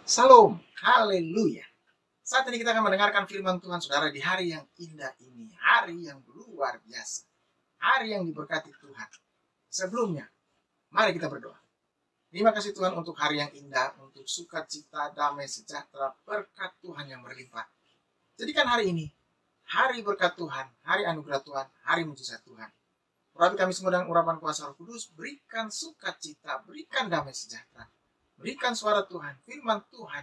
Salam, haleluya. Saat ini kita akan mendengarkan firman Tuhan saudara di hari yang indah ini. Hari yang luar biasa. Hari yang diberkati Tuhan. Sebelumnya, mari kita berdoa. Terima kasih Tuhan untuk hari yang indah, untuk sukacita, damai, sejahtera, berkat Tuhan yang berlimpah. Jadikan hari ini, hari berkat Tuhan, hari anugerah Tuhan, hari mujizat Tuhan. Urapi kami semua dengan urapan kuasa Roh Kudus, berikan sukacita, berikan damai sejahtera. Berikan suara Tuhan, firman Tuhan,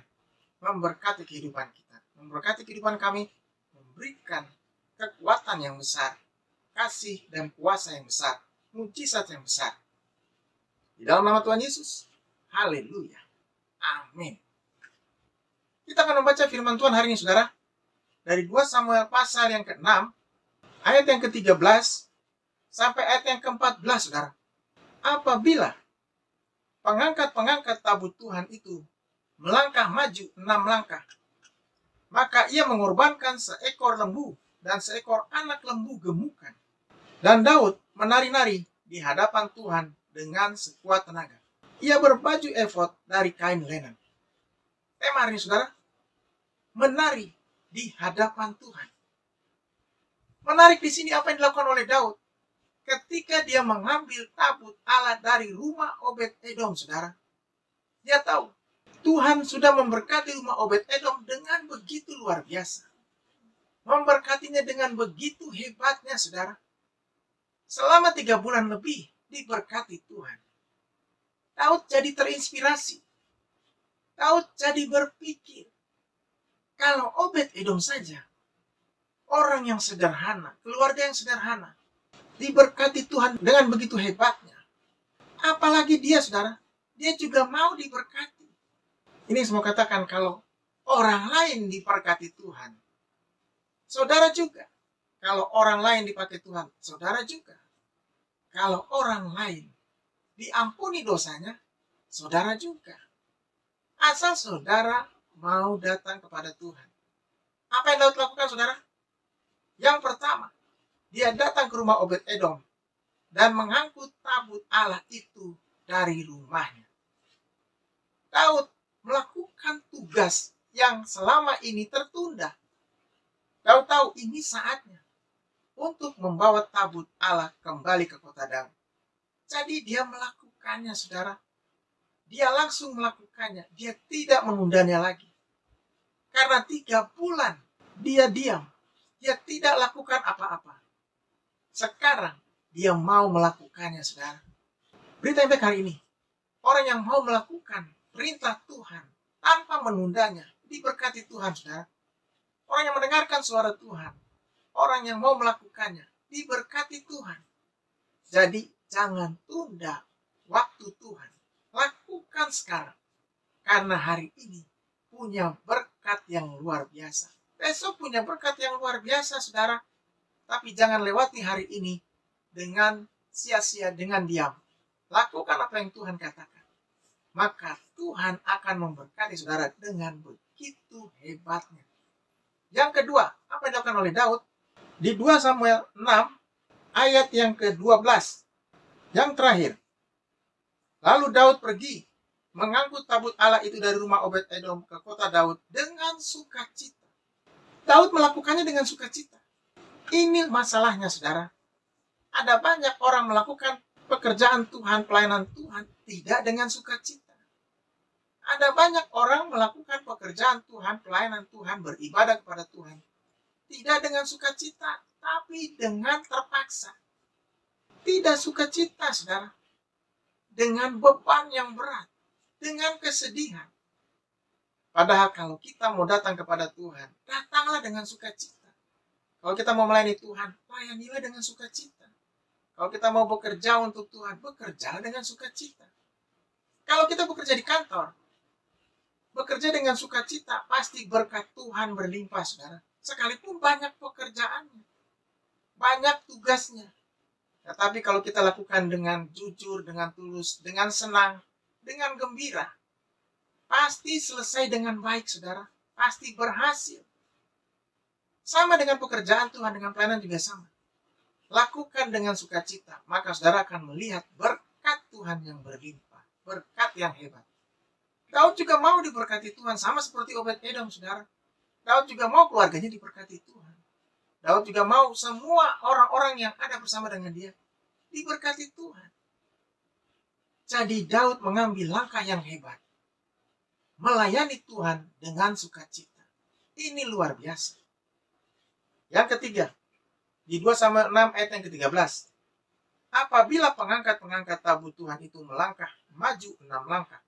memberkati kehidupan kita, memberkati kehidupan kami, memberikan kekuatan yang besar, kasih dan kuasa yang besar, mujizat yang besar. Di dalam nama Tuhan Yesus, haleluya, amin. Kita akan membaca firman Tuhan hari ini, saudara, dari 2 Samuel pasal yang ke-6, ayat yang ke-13, sampai ayat yang ke-14, saudara. Apabila pengangkat-pengangkat tabut Tuhan itu melangkah maju 6 langkah, maka ia mengorbankan seekor lembu dan seekor anak lembu gemukan. Dan Daud menari-nari di hadapan Tuhan dengan sekuat tenaga. Ia berbaju efod dari kain lenan. Tema hari ini, saudara, menari di hadapan Tuhan. Menarik di sini apa yang dilakukan oleh Daud ketika dia mengambil tabut Allah dari rumah Obed-Edom, saudara. Dia tahu Tuhan sudah memberkati rumah Obed-Edom dengan begitu luar biasa. Memberkatinya dengan begitu hebatnya, saudara. Selama 3 bulan lebih diberkati Tuhan. Daud jadi terinspirasi. Daud jadi berpikir, kalau Obed-Edom saja, orang yang sederhana, keluarga yang sederhana, diberkati Tuhan dengan begitu hebatnya, apalagi dia, saudara, dia juga mau diberkati. Ini semua katakan kalau orang lain diberkati Tuhan, saudara juga. Kalau orang lain dipakai Tuhan, saudara juga. Kalau orang lain diampuni dosanya, saudara juga. Asal saudara mau datang kepada Tuhan. Apa yang Daud lakukan, saudara? Yang pertama, dia datang ke rumah Obed-Edom dan mengangkut tabut Allah itu dari rumahnya. Daud melakukan tugas yang selama ini tertunda. Daud tahu ini saatnya untuk membawa tabut Allah kembali ke kota Daud. Jadi dia melakukannya, saudara. Dia langsung melakukannya. Dia tidak menundanya lagi. Karena 3 bulan dia diam. Dia tidak lakukan apa-apa. Sekarang dia mau melakukannya, saudara. Berita yang baik hari ini, orang yang mau melakukan perintah Tuhan tanpa menundanya, diberkati Tuhan, saudara. Orang yang mendengarkan suara Tuhan, orang yang mau melakukannya, diberkati Tuhan. Jadi jangan tunda waktu Tuhan. Lakukan sekarang. Karena hari ini punya berkat yang luar biasa. Besok punya berkat yang luar biasa, saudara. Tapi jangan lewati hari ini dengan sia-sia, dengan diam. Lakukan apa yang Tuhan katakan. Maka Tuhan akan memberkati saudara dengan begitu hebatnya. Yang kedua, apa yang dilakukan oleh Daud? Di 2 Samuel 6, ayat yang ke-12. Yang terakhir. Lalu Daud pergi, mengangkut tabut Allah itu dari rumah Obed-Edom ke kota Daud dengan sukacita. Daud melakukannya dengan sukacita. Ini masalahnya, saudara. Ada banyak orang melakukan pekerjaan Tuhan, pelayanan Tuhan, tidak dengan sukacita. Ada banyak orang melakukan pekerjaan Tuhan, pelayanan Tuhan, beribadah kepada Tuhan, tidak dengan sukacita, tapi dengan terpaksa. Tidak sukacita, saudara. Dengan beban yang berat, dengan kesedihan. Padahal kalau kita mau datang kepada Tuhan, datanglah dengan sukacita. Kalau kita mau melayani Tuhan, layanilah dengan sukacita. Kalau kita mau bekerja untuk Tuhan, bekerjalah dengan sukacita. Kalau kita bekerja di kantor, bekerja dengan sukacita, pasti berkat Tuhan berlimpah, saudara. Sekalipun banyak pekerjaannya, banyak tugasnya. Tetapi kalau kita lakukan dengan jujur, dengan tulus, dengan senang, dengan gembira, pasti selesai dengan baik, saudara. Pasti berhasil. Sama dengan pekerjaan Tuhan, dengan pelayanan juga sama. Lakukan dengan sukacita, maka saudara akan melihat berkat Tuhan yang berlimpah, berkat yang hebat. Daud juga mau diberkati Tuhan, sama seperti Obed-Edom, saudara. Daud juga mau keluarganya diberkati Tuhan. Daud juga mau semua orang-orang yang ada bersama dengan dia diberkati Tuhan. Jadi Daud mengambil langkah yang hebat, melayani Tuhan dengan sukacita. Ini luar biasa. Yang ketiga, di 2 Samuel 6 ayat yang ke-13. Apabila pengangkat-pengangkat tabut Tuhan itu melangkah maju 6 langkah,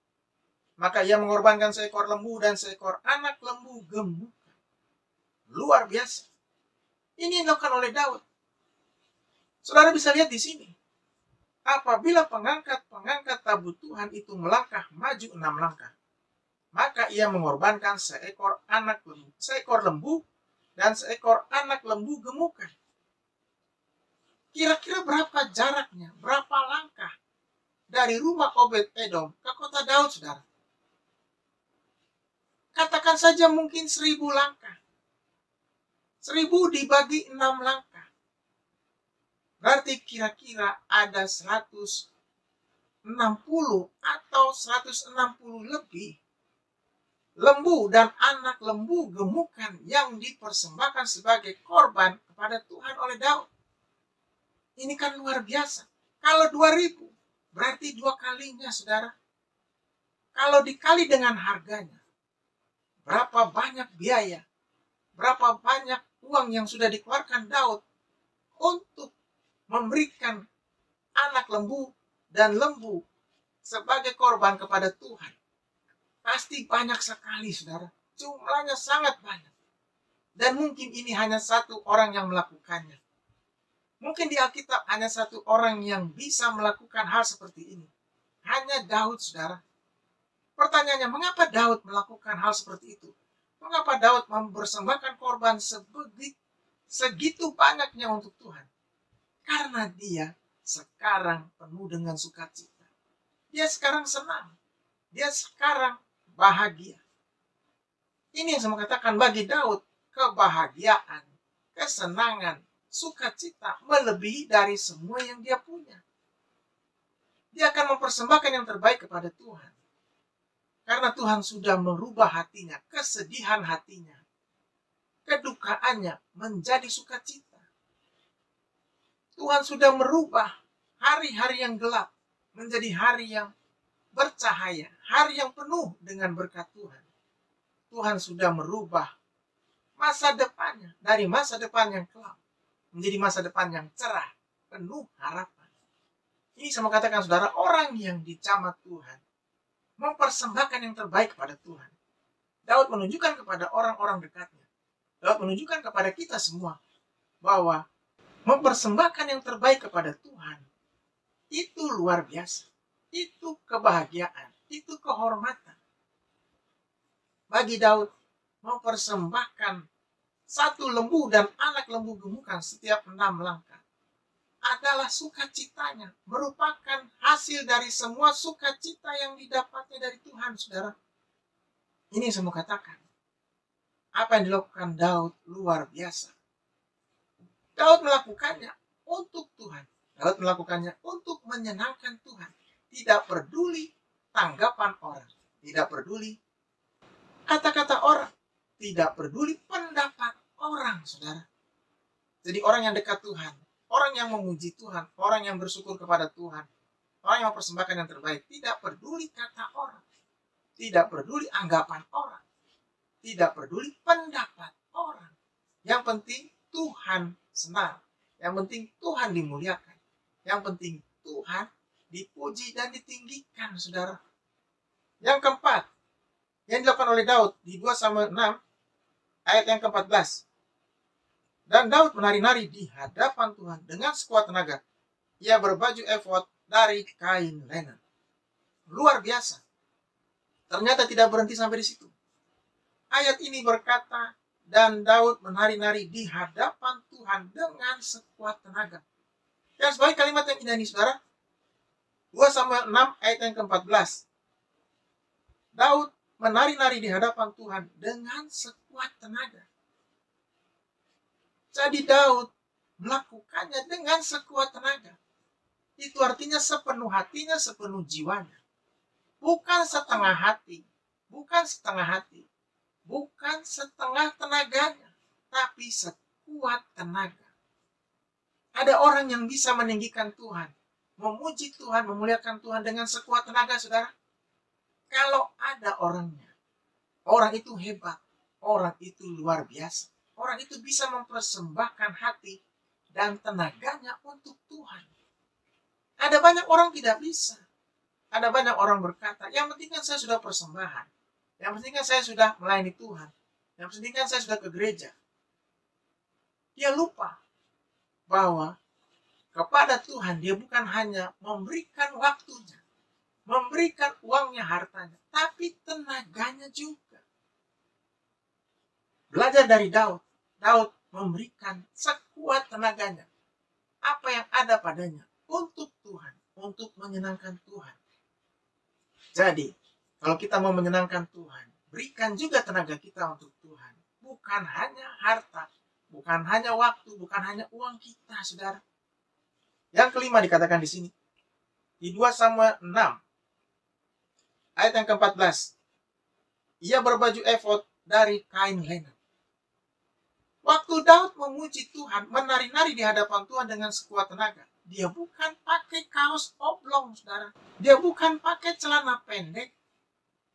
maka ia mengorbankan seekor lembu dan seekor anak lembu gemuk. Luar biasa. Ini yang dilakukan oleh Daud. Saudara bisa lihat di sini. Apabila pengangkat-pengangkat tabut Tuhan itu melangkah maju 6 langkah, maka ia mengorbankan seekor lembu dan seekor anak lembu gemukan. Kira-kira berapa jaraknya, berapa langkah dari rumah Obed-Edom ke kota Daud, saudara? Katakan saja mungkin 1000 langkah. 1000 dibagi 6 langkah. Berarti kira-kira ada 160 atau 160 lebih lembu dan anak lembu gemukan yang dipersembahkan sebagai korban kepada Tuhan oleh Daud. Ini kan luar biasa. Kalau 2000, berarti 2 kalinya, saudara. Kalau dikali dengan harganya, berapa banyak biaya, berapa banyak uang yang sudah dikeluarkan Daud untuk memberikan anak lembu dan lembu sebagai korban kepada Tuhan. Pasti banyak sekali, saudara. Jumlahnya sangat banyak. Dan mungkin ini hanya satu orang yang melakukannya. Mungkin di Alkitab hanya satu orang yang bisa melakukan hal seperti ini. Hanya Daud, saudara. Pertanyaannya, mengapa Daud melakukan hal seperti itu? Mengapa Daud mempersembahkan korban segitu banyaknya untuk Tuhan? Karena dia sekarang penuh dengan sukacita. Dia sekarang senang. Dia sekarang bahagia. Ini yang saya katakan, bagi Daud, kebahagiaan, kesenangan, sukacita melebihi dari semua yang dia punya. Dia akan mempersembahkan yang terbaik kepada Tuhan. Karena Tuhan sudah merubah hatinya, kesedihan hatinya, kedukaannya menjadi sukacita. Tuhan sudah merubah hari-hari yang gelap menjadi hari yang bercahaya, hari yang penuh dengan berkat Tuhan. Tuhan sudah merubah masa depannya dari masa depan yang kelam menjadi masa depan yang cerah, penuh harapan. Ini saya mau katakan, saudara, orang yang dicamar Tuhan mempersembahkan yang terbaik kepada Tuhan. Daud menunjukkan kepada orang-orang dekatnya, Daud menunjukkan kepada kita semua bahwa mempersembahkan yang terbaik kepada Tuhan itu luar biasa. Itu kebahagiaan, itu kehormatan. Bagi Daud, mempersembahkan satu lembu dan anak lembu gemukan setiap 6 langkah adalah sukacitanya, merupakan hasil dari semua sukacita yang didapatnya dari Tuhan, saudara. Ini saya mau katakan, apa yang dilakukan Daud luar biasa. Daud melakukannya untuk Tuhan. Daud melakukannya untuk menyenangkan Tuhan. Tidak peduli tanggapan orang, tidak peduli kata-kata orang, tidak peduli pendapat orang, saudara. Jadi orang yang dekat Tuhan, orang yang memuji Tuhan, orang yang bersyukur kepada Tuhan, orang yang mempersembahkan yang terbaik, tidak peduli kata orang, tidak peduli anggapan orang, tidak peduli pendapat orang. Yang penting Tuhan senang, yang penting Tuhan dimuliakan, yang penting Tuhan dipuji dan ditinggikan, saudara. Yang keempat, yang dilakukan oleh Daud di 2 Samuel 6 ayat yang ke-14. Dan Daud menari-nari di hadapan Tuhan dengan sekuat tenaga. Ia berbaju efod dari kain lenan. Luar biasa. Ternyata tidak berhenti sampai di situ. Ayat ini berkata, dan Daud menari-nari di hadapan Tuhan dengan sekuat tenaga. Dan sebagai kalimat yang indah ini, saudara, 2 Samuel 6 ayat yang ke-14. Daud menari-nari di hadapan Tuhan dengan sekuat tenaga. Jadi Daud melakukannya dengan sekuat tenaga. Itu artinya sepenuh hatinya, sepenuh jiwanya. bukan setengah hati, bukan setengah hati, bukan setengah tenaganya, tapi sekuat tenaga. Ada orang yang bisa meninggikan Tuhan, memuji Tuhan, memuliakan Tuhan dengan sekuat tenaga, saudara. Kalau ada orangnya, orang itu hebat, orang itu luar biasa. Orang itu bisa mempersembahkan hati dan tenaganya untuk Tuhan. Ada banyak orang tidak bisa. Ada banyak orang berkata, yang penting kan saya sudah persembahan. Yang penting kan saya sudah melayani Tuhan. Yang penting kan saya sudah ke gereja. Dia lupa bahwa kepada Tuhan dia bukan hanya memberikan waktunya, memberikan uangnya, hartanya, tapi tenaganya juga. Belajar dari Daud. Daud memberikan sekuat tenaganya. Apa yang ada padanya untuk Tuhan, untuk menyenangkan Tuhan. Jadi, kalau kita mau menyenangkan Tuhan, berikan juga tenaga kita untuk Tuhan. Bukan hanya harta, bukan hanya waktu, bukan hanya uang kita, saudara. Yang kelima dikatakan di sini, di 2 Samuel 6, ayat yang ke-14. Ia berbaju efod dari kain lenan. Waktu Daud memuji Tuhan, menari-nari di hadapan Tuhan dengan sekuat tenaga, dia bukan pakai kaos oblong, saudara. Dia bukan pakai celana pendek,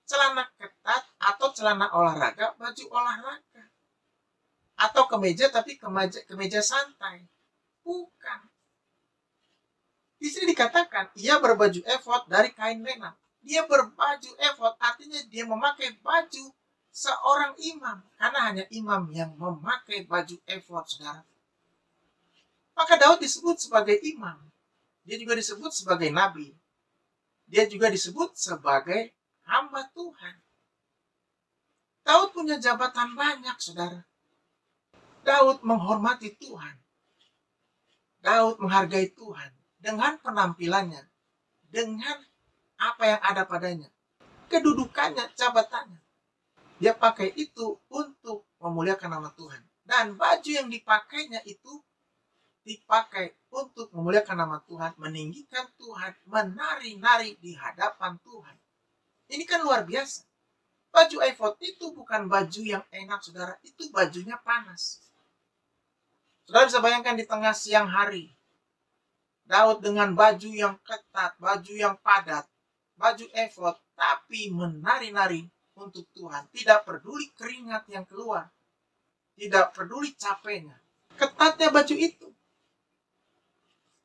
celana ketat, atau celana olahraga, baju olahraga. Atau kemeja, tapi kemeja santai. Bukan. Di sini dikatakan, ia berbaju efod dari kain lenan. Dia berbaju efod, artinya dia memakai baju seorang imam. Karena hanya imam yang memakai baju efod, saudara. Maka Daud disebut sebagai imam. Dia juga disebut sebagai nabi. Dia juga disebut sebagai hamba Tuhan. Daud punya jabatan banyak, saudara. Daud menghormati Tuhan. Daud menghargai Tuhan dengan penampilannya, dengan apa yang ada padanya, kedudukannya, jabatannya. Dia pakai itu untuk memuliakan nama Tuhan. Dan baju yang dipakainya itu dipakai untuk memuliakan nama Tuhan, meninggikan Tuhan, menari-nari di hadapan Tuhan. Ini kan luar biasa. Baju efod itu bukan baju yang enak, saudara. Itu bajunya panas. Saudara bisa bayangkan di tengah siang hari, Daud dengan baju yang ketat, baju yang padat, baju efod, tapi menari-nari untuk Tuhan. Tidak peduli keringat yang keluar, tidak peduli capeknya. Ketatnya baju itu,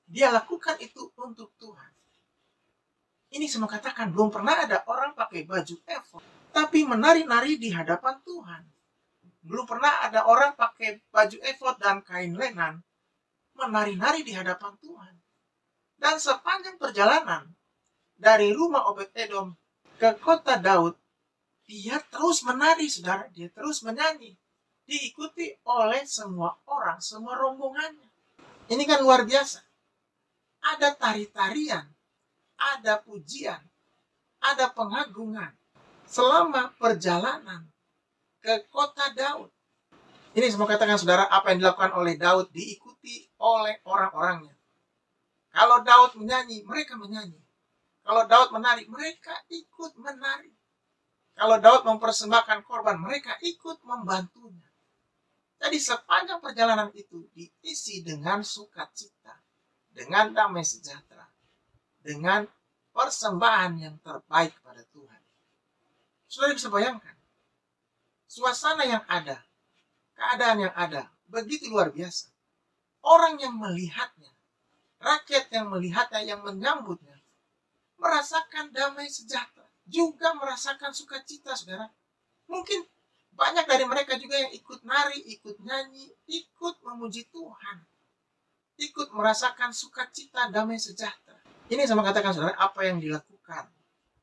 dia lakukan itu untuk Tuhan. Ini semua katakan, belum pernah ada orang pakai baju efod, tapi menari-nari di hadapan Tuhan. Belum pernah ada orang pakai baju efod dan kain lenan, menari-nari di hadapan Tuhan. Dan sepanjang perjalanan, dari rumah Obed-Edom ke kota Daud, dia terus menari, saudara. Dia terus menyanyi. Diikuti oleh semua orang, semua rombongannya. Ini kan luar biasa. Ada tari-tarian, ada pujian, ada pengagungan selama perjalanan ke kota Daud. Ini semua katakan, saudara, apa yang dilakukan oleh Daud diikuti oleh orang-orangnya. Kalau Daud menyanyi, mereka menyanyi. Kalau Daud menari, mereka ikut menari. Kalau Daud mempersembahkan korban, mereka ikut membantunya. Jadi sepanjang perjalanan itu diisi dengan sukacita, dengan damai sejahtera, dengan persembahan yang terbaik kepada Tuhan. Saudara bisa bayangkan, suasana yang ada, keadaan yang ada, begitu luar biasa. Orang yang melihatnya, rakyat yang melihatnya, yang menyambutnya, merasakan damai sejahtera, juga merasakan sukacita, saudara. Mungkin banyak dari mereka juga yang ikut nari, ikut nyanyi, ikut memuji Tuhan, ikut merasakan sukacita, damai sejahtera. Ini sama katakan, saudara, apa yang dilakukan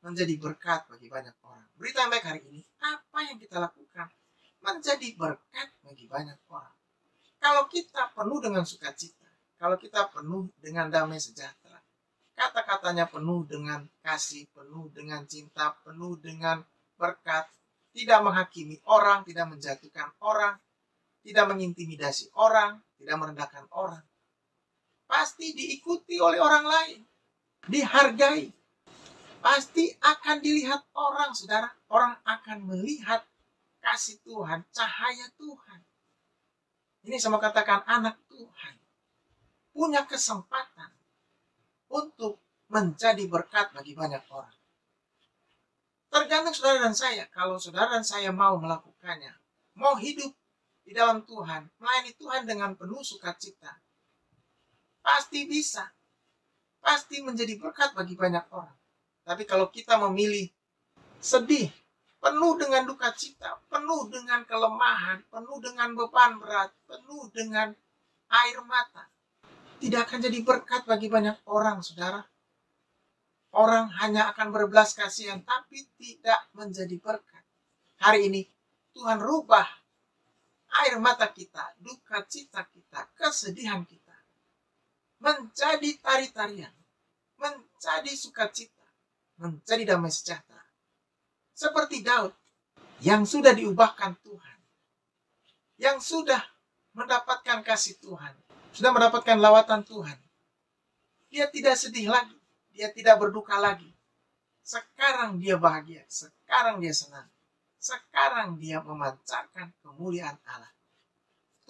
menjadi berkat bagi banyak orang. Berita yang baik hari ini, apa yang kita lakukan menjadi berkat bagi banyak orang. Kalau kita penuh dengan sukacita, kalau kita penuh dengan damai sejahtera, kata-katanya penuh dengan kasih, penuh dengan cinta, penuh dengan berkat, tidak menghakimi orang, tidak menjatuhkan orang, tidak mengintimidasi orang, tidak merendahkan orang, pasti diikuti oleh orang lain, dihargai. pasti akan dilihat orang, saudara. Orang akan melihat kasih Tuhan, cahaya Tuhan. Ini sama katakan anak Tuhan punya kesempatan untuk menjadi berkat bagi banyak orang. Tergantung saudara dan saya. Kalau saudara dan saya mau melakukannya, mau hidup di dalam Tuhan, melayani Tuhan dengan penuh sukacita, pasti bisa. Pasti menjadi berkat bagi banyak orang. Tapi kalau kita memilih sedih, penuh dengan duka cita, penuh dengan kelemahan, penuh dengan beban berat, penuh dengan air mata, tidak akan jadi berkat bagi banyak orang, saudara. Orang hanya akan berbelas kasihan, tapi tidak menjadi berkat. Hari ini, Tuhan rubah air mata kita, duka cita kita, kesedihan kita, menjadi tari-tarian, menjadi sukacita, menjadi damai sejahtera. Seperti Daud yang sudah diubahkan Tuhan, yang sudah mendapatkan kasih Tuhan, sudah mendapatkan lawatan Tuhan. Dia tidak sedih lagi, dia tidak berduka lagi. Sekarang dia bahagia, sekarang dia senang. Sekarang dia memancarkan kemuliaan Allah.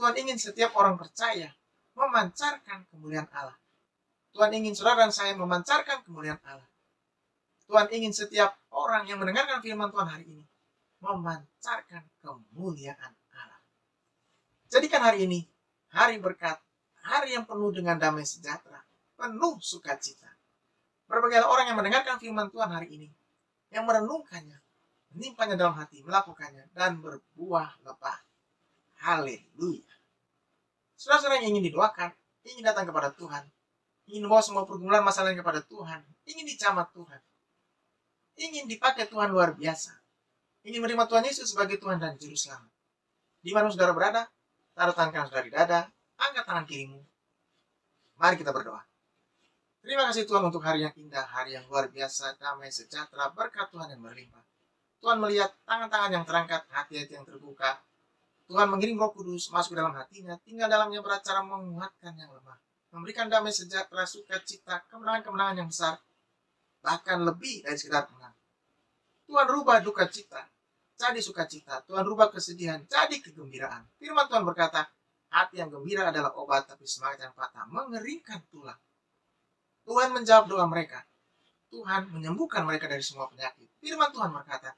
Tuhan ingin setiap orang percaya memancarkan kemuliaan Allah. Tuhan ingin saudara dan saya memancarkan kemuliaan Allah. Tuhan ingin setiap orang yang mendengarkan firman Tuhan hari ini memancarkan kemuliaan Allah. Jadikan hari ini hari berkat, hari yang penuh dengan damai sejahtera, penuh sukacita. Berbagai orang yang mendengarkan firman Tuhan hari ini, yang merenungkannya, menimpanya dalam hati, melakukannya, dan berbuah lebat. Haleluya. Saudara-saudara yang ingin didoakan, ingin datang kepada Tuhan, ingin membawa semua pergumulan masalahnya kepada Tuhan, ingin dicamat Tuhan, ingin dipakai Tuhan luar biasa, ingin menerima Tuhan Yesus sebagai Tuhan dan Juru Selamat. Di mana saudara berada, taruh tangan kanan saudara di dada, angkat tangan kirimu. Mari kita berdoa. Terima kasih Tuhan untuk hari yang indah, hari yang luar biasa, damai sejahtera, berkat Tuhan yang berlimpah. Tuhan melihat tangan-tangan yang terangkat, hati-hati yang terbuka. Tuhan mengirim Roh Kudus masuk ke dalam hatinya, tinggal dalamnya beracara menguatkan yang lemah, memberikan damai sejahtera, sukacita, kemenangan-kemenangan yang besar, bahkan lebih dari sekedar menang. Tuhan rubah duka cita jadi sukacita, Tuhan rubah kesedihan jadi kegembiraan. Firman Tuhan berkata, hati yang gembira adalah obat, tapi semangat yang patah mengeringkan tulang. Tuhan menjawab doa mereka. Tuhan menyembuhkan mereka dari semua penyakit. Firman Tuhan berkata,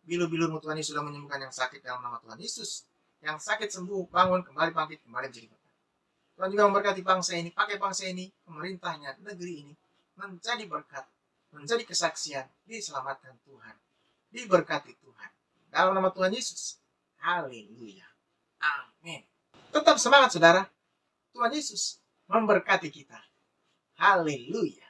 bilu-bilurmu Tuhan Yesus sudah menyembuhkan yang sakit dalam nama Tuhan Yesus. Yang sakit sembuh, bangun, kembali bangkit, kembali menjadi berkat. Tuhan juga memberkati bangsa ini, pakai bangsa ini, pemerintahnya, negeri ini, menjadi berkat, menjadi kesaksian, diselamatkan Tuhan, diberkati Tuhan. Dalam nama Tuhan Yesus. Haleluya. Amin. Tetap semangat saudara. Tuhan Yesus memberkati kita. Haleluya.